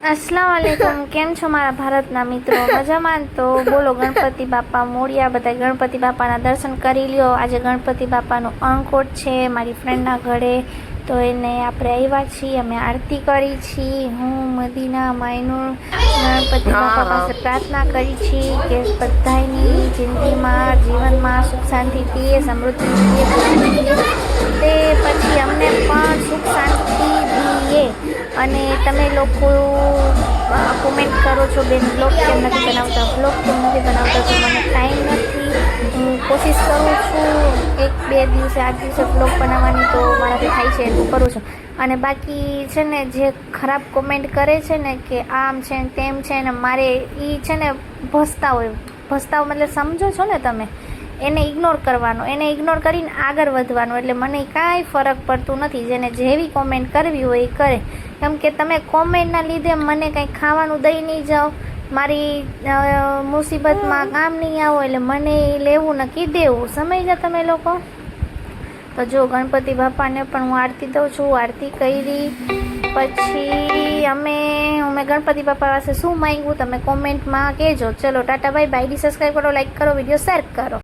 अस्सलाम वालेकुम। केम छो मारा भारतना मित्रों? मजामां? तो बोलो गणपति बापा मोरिया। बधाय गणपति बापाना दर्शन करी ल्यो। आज गणपति बापानो अणकोट छे मारी फ्रेंडना घरे, तो एने आपणे आव्या छीए। अमे आरती करी छी। हूँ मदीना मायनूर गणपति बापा पासे प्रार्थना करी छी के बधायनी जिंदगीमां जीवनमां सुख शांतिथी समृद्धि ते पछी अમને પણ સુખ શાંતિ દીએ। અને તમે લોકો કોમેન્ટ કરો છો બેન બ્લોગ કેમ નથી બનાવતા, બ્લોગ કેમ નથી બનાવતા? તો મને ટાઈમ નથી। હું કોશિશ કરું છું 1-2 દિવસે 8 દિવસે બ્લોગ બનાવવાની, તો મારાથી થાય છે એટલું કરું છું। અને બાકી છે ને જે ખરાબ કોમેન્ટ કરે છે ને કે આમ છે ને તેમ છે ને, મારે એ છે ને ભસતા મતલબ સમજો છો ને તમે, એને ઇગ્નોર કરવાનો, એને ઇગ્નોર કરીને આગળ વધવાનું। એટલે મને કાંઈ ફરક પડતું નથી, જેને જેવી કોમેન્ટ કરવી હોય એ કરે। કેમ કે તમે કોમેન્ટના લીધે મને કંઈ ખાવાનું દઈ નહીં જાઓ, મારી મુસીબતમાં કામ નહીં આવો, એટલે મને લેવું નક્કી દેવું, સમજ્યા તમે લોકો? તો જો ગણપતિ બાપાને પણ હું આરતી દઉં છું। આરતી કરી પછી અમે ગણપતિ બાપા પાસે શું માંગ્યું તમે કોમેન્ટમાં કહેજો। ચલો ટાટા બાય બાય। સબસ્ક્રાઈબ કરો, લાઈક કરો, વિડીયો શેર કરો।